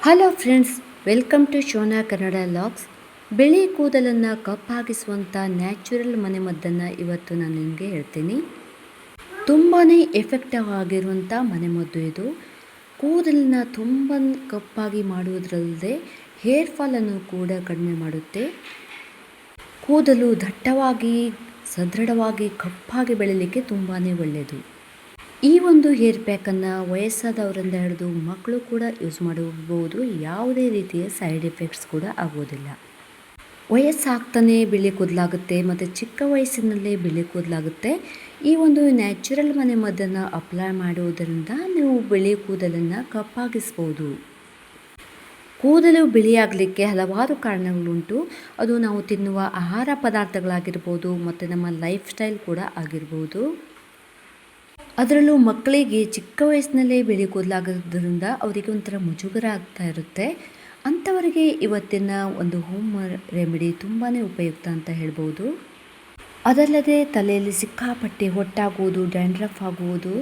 Hello friends, welcome to Shona Kannada logs. ಬಿಳಿ ಕೂದಲನ್ನು ಕಪ್ಪಾಗಿಸುವಂಥ natural ಮನೆಮದ್ದನ್ನು ಇವತ್ತು ನಾನು ನಿಮಗೆ ಹೇಳ್ತೀನಿ. ತುಂಬಾ ಎಫೆಕ್ಟಿವ್ ಆಗಿರುವಂಥ ಮನೆಮದ್ದು ಇದು. ಕೂದಲನ್ನು ತುಂಬ ಕಪ್ಪಾಗಿ ಮಾಡುವುದರಲ್ಲದೆ ಹೇರ್ ಫಾಲನ್ನು ಕೂಡ ಕಡಿಮೆ ಮಾಡುತ್ತೆ. ಕೂದಲು ದಟ್ಟವಾಗಿ ಸದೃಢವಾಗಿ ಕಪ್ಪಾಗಿ ಬೆಳೀಲಿಕ್ಕೆ ತುಂಬಾ ಒಳ್ಳೆಯದು. ಈ ಒಂದು ಹೇರ್ ಪ್ಯಾಕನ್ನು ವಯಸ್ಸಾದವರಿಂದ ಹಿಡಿದು ಮಕ್ಕಳು ಕೂಡ ಯೂಸ್ ಮಾಡಬಹುದು. ಯಾವುದೇ ರೀತಿಯ ಸೈಡ್ ಎಫೆಕ್ಟ್ಸ್ ಕೂಡ ಆಗೋದಿಲ್ಲ. ವಯಸ್ಸಾಗ್ತಾನೆ ಬಿಳಿ ಕೂದಲಾಗುತ್ತೆ ಮತ್ತು ಚಿಕ್ಕ ವಯಸ್ಸಿನಲ್ಲೇ ಬಿಳಿ ಕೂದಲಾಗುತ್ತೆ. ಈ ಒಂದು ನ್ಯಾಚುರಲ್ ಮನೆಮದ್ದನ್ನು ಅಪ್ಲೈ ಮಾಡುವುದರಿಂದ ನೀವು ಬಿಳಿ ಕೂದಲನ್ನು ಕಪ್ಪಾಗಿಸ್ಬೋದು. ಕೂದಲು ಬಿಳಿಯಾಗಲಿಕ್ಕೆ ಹಲವಾರು ಕಾರಣಗಳುಂಟು. ಅದು ನಾವು ತಿನ್ನುವ ಆಹಾರ ಪದಾರ್ಥಗಳಾಗಿರ್ಬೋದು ಮತ್ತು ನಮ್ಮ ಲೈಫ್ ಸ್ಟೈಲ್ ಕೂಡ ಆಗಿರ್ಬೋದು. ಅದರಲ್ಲೂ ಮಕ್ಕಳಿಗೆ ಚಿಕ್ಕ ವಯಸ್ಸಿನಲ್ಲೇ ಬಿಳಿ ಕೂದಲಾಗೋದ್ರಿಂದ ಅವರಿಗೆ ಒಂಥರ ಮುಜುಗರ ಆಗ್ತಾ ಇರುತ್ತೆ. ಅಂಥವರಿಗೆ ಇವತ್ತಿನ ಒಂದು ಹೋಮ್ ರೆಮಿಡಿ ತುಂಬಾ ಉಪಯುಕ್ತ ಅಂತ ಹೇಳ್ಬೋದು. ಅದಲ್ಲದೆ ತಲೆಯಲ್ಲಿ ಸಿಕ್ಕಾಪಟ್ಟೆ ಹೊಟ್ಟಾಗುವುದು, ಡ್ಯಾಂಡ್ರಫ್ ಆಗುವುದು,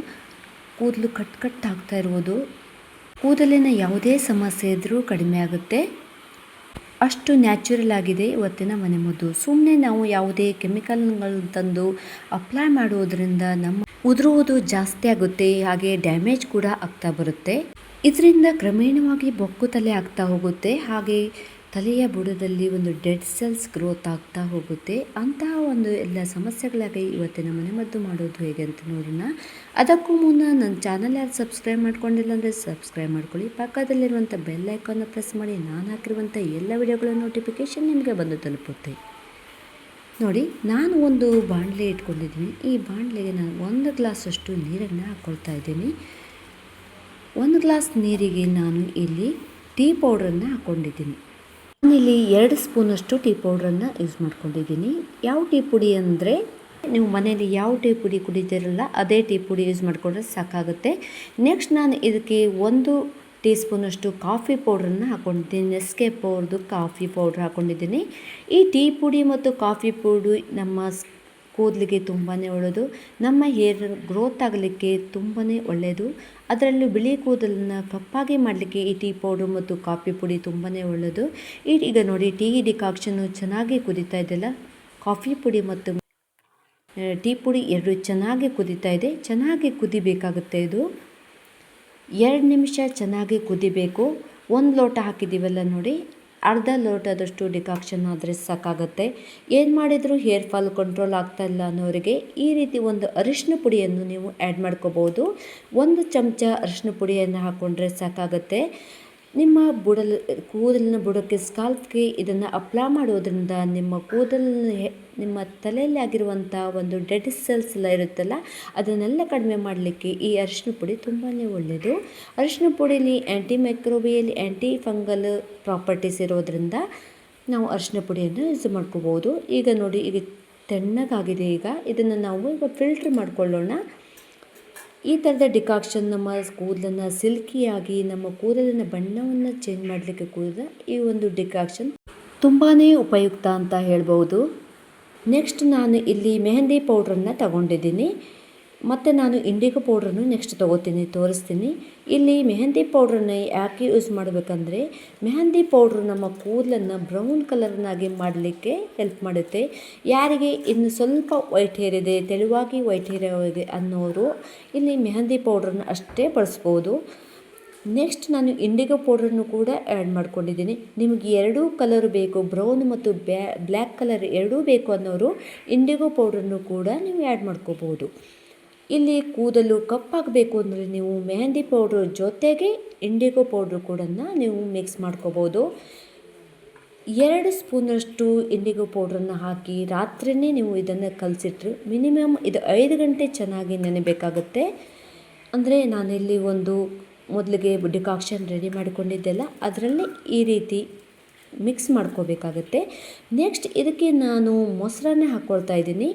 ಕೂದಲು ಕಟ್ಟಾಗ್ತಾ ಇರುವುದು, ಕೂದಲಿನ ಯಾವುದೇ ಸಮಸ್ಯೆ ಇದ್ದರೂ ಕಡಿಮೆ ಆಗುತ್ತೆ. ಅಷ್ಟು ನ್ಯಾಚುರಲ್ ಆಗಿದೆ ಇವತ್ತಿನ ಮನೆಮದ್ದು. ಸುಮ್ಮನೆ ನಾವು ಯಾವುದೇ ಕೆಮಿಕಲ್ಗಳು ತಂದು ಅಪ್ಲೈ ಮಾಡುವುದರಿಂದ ನಮ್ಮ ಉದುರುವುದು ಜಾಸ್ತಿ ಆಗುತ್ತೆ, ಹಾಗೆ ಡ್ಯಾಮೇಜ್ ಕೂಡ ಆಗ್ತಾ ಬರುತ್ತೆ. ಇದರಿಂದ ಕ್ರಮೇಣವಾಗಿ ಬೊಕ್ಕು ತಲೆ ಆಗ್ತಾ ಹೋಗುತ್ತೆ, ಹಾಗೆ ತಲೆಯ ಬುಡದಲ್ಲಿ ಒಂದು ಡೆಡ್ ಸೆಲ್ಸ್ ಗ್ರೋತ್ ಆಗ್ತಾ ಹೋಗುತ್ತೆ. ಅಂತಹ ಒಂದು ಎಲ್ಲ ಸಮಸ್ಯೆಗಳಾಗಿ ಇವತ್ತಿನ ಮನೆಮದ್ದು ಮಾಡೋದು ಹೇಗೆ ಅಂತ ನೋಡೋಣ. ಅದಕ್ಕೂ ಮುನ್ನ ನನ್ನ ಚಾನಲ್ ಯಾರು ಸಬ್ಸ್ಕ್ರೈಬ್ ಮಾಡ್ಕೊಂಡಿಲ್ಲ ಅಂದರೆ ಸಬ್ಸ್ಕ್ರೈಬ್ ಮಾಡ್ಕೊಳ್ಳಿ. ಪಕ್ಕದಲ್ಲಿರುವಂಥ ಬೆಲ್ ಐಕಾನ್ನ ಪ್ರೆಸ್ ಮಾಡಿ. ನಾನು ಹಾಕಿರುವಂಥ ಎಲ್ಲ ವಿಡಿಯೋಗಳ ನೋಟಿಫಿಕೇಷನ್ ನಿಮಗೆ ಬಂದು ತಲುಪುತ್ತೆ. ನೋಡಿ, ನಾನು ಒಂದು ಬಾಣಲೆ ಇಟ್ಕೊಂಡಿದ್ದೀನಿ. ಈ ಬಾಣಲೆಗೆ ನಾನು 1 ಗ್ಲಾಸಷ್ಟು ನೀರನ್ನು ಹಾಕ್ಕೊಳ್ತಾ ಇದ್ದೀನಿ. 1 ಗ್ಲಾಸ್ ನೀರಿಗೆ ನಾನು ಇಲ್ಲಿ ಟೀ ಪೌಡ್ರನ್ನು ಹಾಕ್ಕೊಂಡಿದ್ದೀನಿ. ನಾನಿಲ್ಲಿ 2 ಸ್ಪೂನಷ್ಟು ಟೀ ಪೌಡ್ರನ್ನು ಯೂಸ್ ಮಾಡ್ಕೊಂಡಿದ್ದೀನಿ. ಯಾವ ಟೀ ಪುಡಿ ಅಂದರೆ ನೀವು ಮನೆಯಲ್ಲಿ ಯಾವ ಟೀ ಪುಡಿ ಕುಡಿತೀರಲ್ಲ ಅದೇ ಟೀ ಪುಡಿ ಯೂಸ್ ಮಾಡಿಕೊಂಡ್ರೆ ಸಾಕಾಗುತ್ತೆ. ನೆಕ್ಸ್ಟ್ ನಾನು ಇದಕ್ಕೆ 1 ಟೀ ಸ್ಪೂನಷ್ಟು ಕಾಫಿ ಪೌಡ್ರನ್ನು ಹಾಕ್ಕೊಂಡಿದ್ದೀನಿ. ನೆಸ್ಕೆಫೆ ಅವ್ರದ್ದು ಕಾಫಿ ಪೌಡ್ರ್ ಹಾಕ್ಕೊಂಡಿದ್ದೀನಿ. ಈ ಟೀ ಪುಡಿ ಮತ್ತು ಕಾಫಿ ಪೌಡ್ರು ನಮ್ಮ ಕೂದಲಿಗೆ ತುಂಬಾ ಒಳ್ಳೆಯದು. ನಮ್ಮ ಹೇರ್ ಗ್ರೋತ್ ಆಗಲಿಕ್ಕೆ ತುಂಬಾ ಒಳ್ಳೆಯದು. ಅದರಲ್ಲೂ ಬಿಳಿ ಕೂದಲನ್ನು ಕಪ್ಪಾಗಿ ಮಾಡಲಿಕ್ಕೆ ಈ ಟೀ ಪೌಡ್ರು ಮತ್ತು ಕಾಫಿ ಪುಡಿ ತುಂಬಾ ಒಳ್ಳೆಯದು. ಈಗ ನೋಡಿ, ಟೀ ಡಿಕಾಕ್ಷನ್ನು ಚೆನ್ನಾಗಿ ಕುದೀತಾ ಇದೆಯಲ್ಲ, ಕಾಫಿ ಪುಡಿ ಮತ್ತು ಟೀ ಪುಡಿ ಎರಡು ಚೆನ್ನಾಗಿ ಕುದೀತಾ ಇದೆ. ಚೆನ್ನಾಗಿ ಕುದಿಬೇಕಾಗುತ್ತೆ. ಇದು 2 ನಿಮಿಷ ಚೆನ್ನಾಗಿ ಕುದಿಬೇಕು. 1 ಲೋಟ ಹಾಕಿದ್ದೀವಲ್ಲ ನೋಡಿ, ಅರ್ಧ ಲೋಟದಷ್ಟು ಡಿಕಾಕ್ಷನ್ ಆದರೆ ಸಾಕಾಗುತ್ತೆ. ಏನು ಮಾಡಿದರೂ ಹೇರ್ ಫಾಲ್ ಕಂಟ್ರೋಲ್ ಆಗ್ತಾ ಇಲ್ಲ ಅನ್ನೋರಿಗೆ ಈ ರೀತಿ ಒಂದು ಅರಿಶಿನ ಪುಡಿಯನ್ನು ನೀವು ಆ್ಯಡ್ ಮಾಡ್ಕೋಬೋದು. 1 ಚಮಚ ಅರಿಶಿನ ಪುಡಿಯನ್ನು ಹಾಕ್ಕೊಂಡ್ರೆ ಸಾಕಾಗುತ್ತೆ. ನಿಮ್ಮ ಕೂದಲಿನ ಬುಡಕ್ಕೆ, ಸ್ಕಾಲ್ಪ್ಗೆ ಇದನ್ನು ಅಪ್ಲೈ ಮಾಡೋದ್ರಿಂದ ನಿಮ್ಮ ನಿಮ್ಮ ತಲೆಯಲ್ಲಿ ಆಗಿರುವಂಥ ಒಂದು ಡೆಡ್ ಸೆಲ್ಸ್ ಎಲ್ಲ ಇರುತ್ತಲ್ಲ ಅದನ್ನೆಲ್ಲ ಕಡಿಮೆ ಮಾಡಲಿಕ್ಕೆ ಈ ಅರಿಶಿನ ಪುಡಿ ತುಂಬಾ ಒಳ್ಳೆಯದು. ಅರಿಶಿನ ಪುಡಿಲಿ ಆ್ಯಂಟಿ ಮೈಕ್ರೋಬಿಯಲ್, ಆ್ಯಂಟಿ ಫಂಗಲ್ ಪ್ರಾಪರ್ಟೀಸ್ ಇರೋದ್ರಿಂದ ನಾವು ಅರಿಶಿನ ಪುಡಿಯನ್ನು ಯೂಸ್ ಮಾಡ್ಕೋಬೋದು. ಈಗ ನೋಡಿ, ಈಗ ತಣ್ಣಗಾಗಿದೆ. ಈಗ ಇದನ್ನು ನಾವು ಫಿಲ್ಟ್ರ್ ಮಾಡ್ಕೊಳ್ಳೋಣ. ಈ ಥರದ ಡಿಕಾಕ್ಷನ್ ನಮ್ಮ ಕೂದಲನ್ನು ಸಿಲ್ಕಿಯಾಗಿ, ನಮ್ಮ ಕೂದಲಿನ ಬಣ್ಣವನ್ನು ಚೇಂಜ್ ಮಾಡಲಿಕ್ಕೆ ಕೂಡ ಈ ಒಂದು ಡಿಕಾಕ್ಷನ್ ತುಂಬಾ ಉಪಯುಕ್ತ ಅಂತ ಹೇಳ್ಬೋದು. ನೆಕ್ಸ್ಟ್ ನಾನು ಇಲ್ಲಿ ಮೆಹಂದಿ ಪೌಡ್ರನ್ನು ತಗೊಂಡಿದ್ದೀನಿ. ಮತ್ತು ನಾನು ಇಂಡಿಗೋ ಪೌಡ್ರನ್ನು ನೆಕ್ಸ್ಟ್ ತೋರಿಸ್ತೀನಿ. ಇಲ್ಲಿ ಮೆಹಂದಿ ಪೌಡ್ರನ್ನ ಯಾಕೆ ಯೂಸ್ ಮಾಡಬೇಕಂದ್ರೆ, ಮೆಹಂದಿ ಪೌಡ್ರು ನಮ್ಮ ಕೂದಲನ್ನು ಬ್ರೌನ್ ಕಲರ್ನಾಗಿ ಮಾಡಲಿಕ್ಕೆ ಹೆಲ್ಪ್ ಮಾಡುತ್ತೆ. ಯಾರಿಗೆ ಇನ್ನು ಸ್ವಲ್ಪ ವೈಟ್ ಹೇರ್ ಇದೆ, ತೆಳುವಾಗಿ ವೈಟ್ ಹೇರ್ ಅನ್ನೋರು ಇಲ್ಲಿ ಮೆಹಂದಿ ಪೌಡ್ರನ್ನ ಅಷ್ಟೇ ಬಳಸ್ಬೋದು. ನೆಕ್ಸ್ಟ್ ನಾನು ಇಂಡಿಗೋ ಪೌಡ್ರನ್ನು ಕೂಡ ಆ್ಯಡ್ ಮಾಡ್ಕೊಂಡಿದ್ದೀನಿ. ನಿಮಗೆ ಎರಡೂ ಕಲರ್ ಬೇಕು, ಬ್ರೌನ್ ಮತ್ತು ಬ್ಲ್ಯಾಕ್ ಕಲರ್ ಎರಡೂ ಬೇಕು ಅನ್ನೋರು ಇಂಡಿಗೋ ಪೌಡ್ರನ್ನು ಕೂಡ ನೀವು ಆ್ಯಡ್ ಮಾಡ್ಕೋಬೋದು. ಇಲ್ಲಿ ಕೂದಲು ಕಪ್ಪಾಗಬೇಕು ಅಂದರೆ ನೀವು ಮೆಹಂದಿ ಪೌಡ್ರ್ ಜೊತೆಗೆ ಇಂಡಿಗೋ ಪೌಡ್ರು ಕೂಡ ನೀವು ಮಿಕ್ಸ್ ಮಾಡ್ಕೋಬೋದು. 2 ಸ್ಪೂನಷ್ಟು ಇಂಡಿಗೋ ಪೌಡ್ರನ್ನು ಹಾಕಿ ರಾತ್ರಿಯೇ ನೀವು ಇದನ್ನು ಕಲಸಿಟ್ರೆ ಮಿನಿಮಮ್ ಇದು 5 ಗಂಟೆ ಚೆನ್ನಾಗಿ ನೆನೆಬೇಕಾಗುತ್ತೆ. ಅಂದರೆ ನಾನಿಲ್ಲಿ ಒಂದು ಮೊದಲಿಗೆ ಡಿಕಾಕ್ಷನ್ ರೆಡಿ ಮಾಡಿಕೊಂಡಿದ್ದೆಲ್ಲ ಅದರಲ್ಲಿ ಈ ರೀತಿ ಮಿಕ್ಸ್ ಮಾಡ್ಕೋಬೇಕಾಗತ್ತೆ. ನೆಕ್ಸ್ಟ್ ಇದಕ್ಕೆ ನಾನು ಮೊಸರನ್ನ ಹಾಕ್ಕೊಳ್ತಾ ಇದ್ದೀನಿ.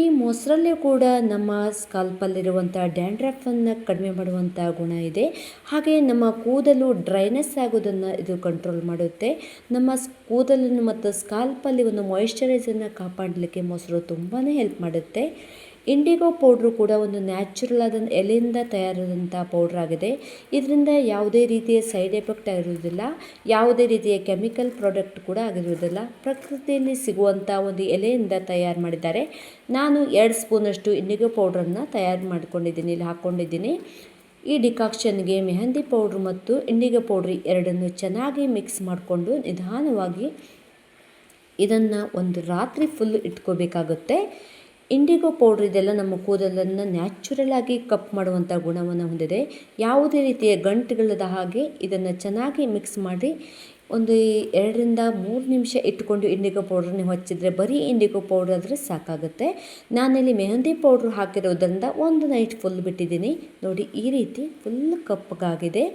ಈ ಮೊಸರಲ್ಲಿ ಕೂಡ ನಮ್ಮ ಸ್ಕಾಲ್ಪಲ್ಲಿರುವಂಥ ಡ್ಯಾಂಡ್ರಫನ್ನು ಕಡಿಮೆ ಮಾಡುವಂಥ ಗುಣ ಇದೆ. ಹಾಗೆ ನಮ್ಮ ಕೂದಲು ಡ್ರೈನೆಸ್ ಆಗೋದನ್ನು ಇದು ಕಂಟ್ರೋಲ್ ಮಾಡುತ್ತೆ. ನಮ್ಮ ಕೂದಲನ್ನು ಮತ್ತು ಸ್ಕಾಲ್ಪಲ್ಲಿ ಒಂದು ಮಾಯಿಶ್ಚರೈಸನ್ನು ಕಾಪಾಡಲಿಕ್ಕೆ ಮೊಸರು ತುಂಬಾ ಹೆಲ್ಪ್ ಮಾಡುತ್ತೆ. ಇಂಡಿಗೋ ಪೌಡ್ರು ಕೂಡ ಒಂದು ನ್ಯಾಚುರಲ್ ಆದ ಎಲೆಯಿಂದ ತಯಾರಾದಂಥ ಪೌಡ್ರ್ ಆಗಿದೆ. ಇದರಿಂದ ಯಾವುದೇ ರೀತಿಯ ಸೈಡ್ ಎಫೆಕ್ಟ್ ಆಗಿರುವುದಿಲ್ಲ, ಯಾವುದೇ ರೀತಿಯ ಕೆಮಿಕಲ್ ಪ್ರಾಡಕ್ಟ್ ಕೂಡ ಆಗಿರುವುದಿಲ್ಲ. ಪ್ರಕೃತಿಯಲ್ಲಿ ಸಿಗುವಂಥ ಒಂದು ಎಲೆಯಿಂದ ತಯಾರು ಮಾಡಿದ್ದಾರೆ. ನಾನು 2 ಸ್ಪೂನಷ್ಟು ಇಂಡಿಗೋ ಪೌಡ್ರನ್ನು ತಯಾರು ಮಾಡಿಕೊಂಡಿದ್ದೀನಿ, ಇಲ್ಲಿ ಹಾಕ್ಕೊಂಡಿದ್ದೀನಿ. ಈ ಡಿಕಾಕ್ಷನ್ಗೆ ಮೆಹಂದಿ ಪೌಡ್ರ್ ಮತ್ತು ಇಂಡಿಗೋ ಪೌಡ್ರ್ ಎರಡನ್ನು ಚೆನ್ನಾಗಿ ಮಿಕ್ಸ್ ಮಾಡಿಕೊಂಡು ನಿಧಾನವಾಗಿ ಇದನ್ನು ಒಂದು ರಾತ್ರಿ ಫುಲ್ ಇಟ್ಕೋಬೇಕಾಗುತ್ತೆ. ಇಂಡಿಗೋ ಪೌಡ್ರ್ ಇದೆಲ್ಲ ನಮ್ಮ ಕೂದಲನ್ನು ನ್ಯಾಚುರಲ್ ಆಗಿ ಕಪ್ ಮಾಡುವಂಥ ಗುಣವನ್ನು ಹೊಂದಿದೆ. ಯಾವುದೇ ರೀತಿಯ ಗಂಟುಗಳದ ಹಾಗೆ ಇದನ್ನು ಚೆನ್ನಾಗಿ ಮಿಕ್ಸ್ ಮಾಡಿ ಒಂದು 2 ರಿಂದ 3 ನಿಮಿಷ ಇಟ್ಕೊಂಡು ಇಂಡಿಗೋ ಪೌಡ್ರನ್ನ ಹಚ್ಚಿದರೆ ಬರೀ ಇಂಡಿಗೋ ಪೌಡ್ರ್ ಆದರೆ ಸಾಕಾಗುತ್ತೆ. ನಾನಿಲ್ಲಿ ಮೆಹಂದಿ ಪೌಡ್ರ್ ಹಾಕಿರೋದ್ರಿಂದ ಒಂದು ನೈಟ್ ಫುಲ್ ಬಿಟ್ಟಿದ್ದೀನಿ. ನೋಡಿ, ಈ ರೀತಿ ಫುಲ್ ಕಪ್ಪಗಾಗಿದೆ.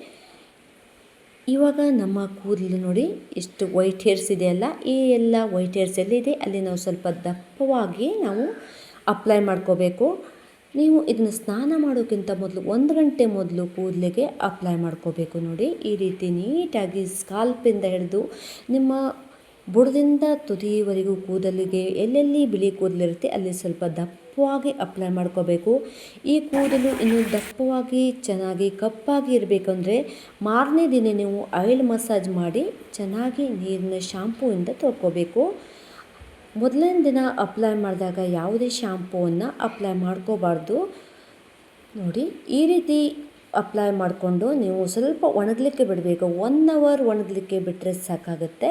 ಇವಾಗ ನಮ್ಮ ಕೂದಲು ನೋಡಿ ಎಷ್ಟು ವೈಟ್ ಹೇರ್ಸ್ ಇದೆಯಲ್ಲ, ಈ ಎಲ್ಲ ವೈಟ್ ಹೇರ್ಸ್ ಎಲ್ಲಿದೆ ಅಲ್ಲಿ ನಾವು ಸ್ವಲ್ಪ ದಪ್ಪವಾಗಿ ನಾವು ಅಪ್ಲೈ ಮಾಡ್ಕೋಬೇಕು. ನೀವು ಇದನ್ನು ಸ್ನಾನ ಮಾಡೋಕ್ಕಿಂತ ಮೊದಲು 1 ಗಂಟೆ ಮೊದಲು ಕೂದಲಿಗೆ ಅಪ್ಲೈ ಮಾಡ್ಕೋಬೇಕು. ನೋಡಿ, ಈ ರೀತಿ ನೀಟಾಗಿ ಸ್ಕಾಲ್ಪಿಂದ ಹಿಡಿದು ನಿಮ್ಮ ಬುಡದಿಂದ ತುದಿಯವರೆಗೂ ಕೂದಲಿಗೆ ಎಲ್ಲೆಲ್ಲಿ ಬಿಳಿ ಕೂದಲಿರುತ್ತೆ ಅಲ್ಲಿ ಸ್ವಲ್ಪ ದಪ್ಪವಾಗಿ ಅಪ್ಲೈ ಮಾಡ್ಕೋಬೇಕು. ಈ ಕೂದಲು ಇನ್ನು ದಪ್ಪವಾಗಿ ಚೆನ್ನಾಗಿ ಕಪ್ಪಾಗಿ ಇರಬೇಕಂದ್ರೆ ಮಾರನೇ ದಿನ ನೀವು ಆಯಿಲ್ ಮಸಾಜ್ ಮಾಡಿ ಚೆನ್ನಾಗಿ ನೀರಿನ ಶಾಂಪೂಯಿಂದ ತೊಳ್ಕೋಬೇಕು. ಮೊದಲನೇ ದಿನ ಅಪ್ಲೈ ಮಾಡಿದಾಗ ಯಾವುದೇ ಶಾಂಪೂವನ್ನು ಅಪ್ಲೈ ಮಾಡ್ಕೋಬಾರ್ದು. ನೋಡಿ, ಈ ರೀತಿ ಅಪ್ಲೈ ಮಾಡಿಕೊಂಡು ನೀವು ಸ್ವಲ್ಪ ಒಣಗಲಿಕ್ಕೆ ಬಿಡಬೇಕು. 1 ಅವರ್ ಒಣಗಲಿಕ್ಕೆ ಬಿಟ್ಟರೆ ಸಾಕಾಗುತ್ತೆ.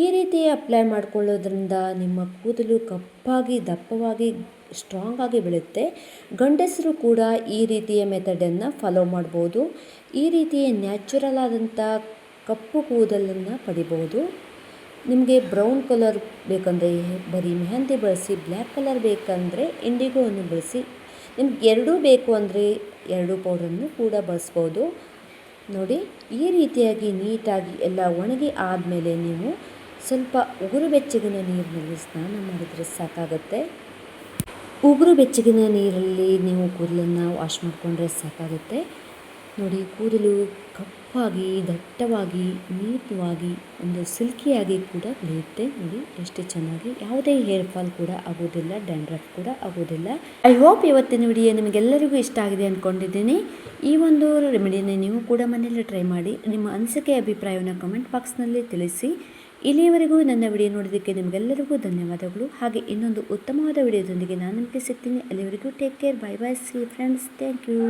ಈ ರೀತಿ ಅಪ್ಲೈ ಮಾಡಿಕೊಳ್ಳೋದ್ರಿಂದ ನಿಮ್ಮ ಕೂದಲು ಕಪ್ಪಾಗಿ ದಪ್ಪವಾಗಿ ಸ್ಟ್ರಾಂಗ್ ಆಗಿ ಬೆಳೆಯುತ್ತೆ. ಗಂಡಸರು ಕೂಡ ಈ ರೀತಿಯ ಮೆಥಡನ್ನು ಫಾಲೋ ಮಾಡ್ಬೋದು. ಈ ರೀತಿಯ ನ್ಯಾಚುರಲ್ ಆದಂಥ ಕಪ್ಪು ಕೂದಲನ್ನು ಪಡಿಬೋದು. ನಿಮಗೆ ಬ್ರೌನ್ ಕಲರ್ ಬೇಕಂದರೆ ಬರೀ ಮೆಹಂದಿ ಬಳಸಿ, ಬ್ಲ್ಯಾಕ್ ಕಲರ್ ಬೇಕಂದರೆ ಇಂಡಿಗೋವನ್ನು ಬಳಸಿ, ನಿಮ್ಗೆ ಎರಡೂ ಬೇಕು ಅಂದರೆ 2 ಪೌಡ್ರನ್ನು ಕೂಡ ಬಳಸ್ಬೋದು. ನೋಡಿ, ಈ ರೀತಿಯಾಗಿ ನೀಟಾಗಿ ಎಲ್ಲ ಒಣಗಿ ಆದಮೇಲೆ ನೀವು ಸ್ವಲ್ಪ ಉಗುರು ಬೆಚ್ಚಗಿನ ನೀರಿನಲ್ಲಿ ಸ್ನಾನ ಮಾಡಿದರೆ ಸಾಕಾಗುತ್ತೆ. ಉಗುರು ಬೆಚ್ಚಗಿನ ನೀರಲ್ಲಿ ನೀವು ಕೂದಲನ್ನು ವಾಶ್ ಮಾಡಿಕೊಂಡ್ರೆ ಸಾಕಾಗುತ್ತೆ. ನೋಡಿ, ಕೂದಲು ಕಪ್ಪಾಗಿ ದಟ್ಟವಾಗಿ ನೀಟವಾಗಿ ಒಂದು ಸಿಲ್ಕಿಯಾಗಿ ಕೂಡ ಬೆಳೆಯುತ್ತೆ. ನೋಡಿ ಎಷ್ಟು ಚೆನ್ನಾಗಿ, ಯಾವುದೇ ಹೇರ್ ಫಾಲ್ ಕೂಡ ಆಗೋದಿಲ್ಲ, ಡ್ಯಾಂಡ್ರಫ್ ಕೂಡ ಆಗೋದಿಲ್ಲ. ಐ ಹೋಪ್ ಇವತ್ತಿನ ವಿಡಿಯೋ ನಿಮಗೆಲ್ಲರಿಗೂ ಇಷ್ಟ ಆಗಿದೆ ಅಂದ್ಕೊಂಡಿದ್ದೀನಿ. ಈ ಒಂದು ರೆಮಿಡಿನ ನೀವು ಕೂಡ ಮನೆಯಲ್ಲಿ ಟ್ರೈ ಮಾಡಿ ನಿಮ್ಮ ಅನಿಸಿಕೆ ಅಭಿಪ್ರಾಯವನ್ನು ಕಮೆಂಟ್ ಬಾಕ್ಸ್ನಲ್ಲಿ ತಿಳಿಸಿ. ಇಲ್ಲಿಯವರೆಗೂ ನನ್ನ ವಿಡಿಯೋ ನೋಡೋದಕ್ಕೆ ನಿಮಗೆಲ್ಲರಿಗೂ ಧನ್ಯವಾದಗಳು. ಹಾಗೆ ಇನ್ನೊಂದು ಉತ್ತಮವಾದ ವಿಡಿಯೋದೊಂದಿಗೆ ನಾನು ನಿಮಗೆ ಸಿಗ್ತೀನಿ. ಅಲ್ಲಿವರೆಗೂ take care, bye bye, see friends, thank you.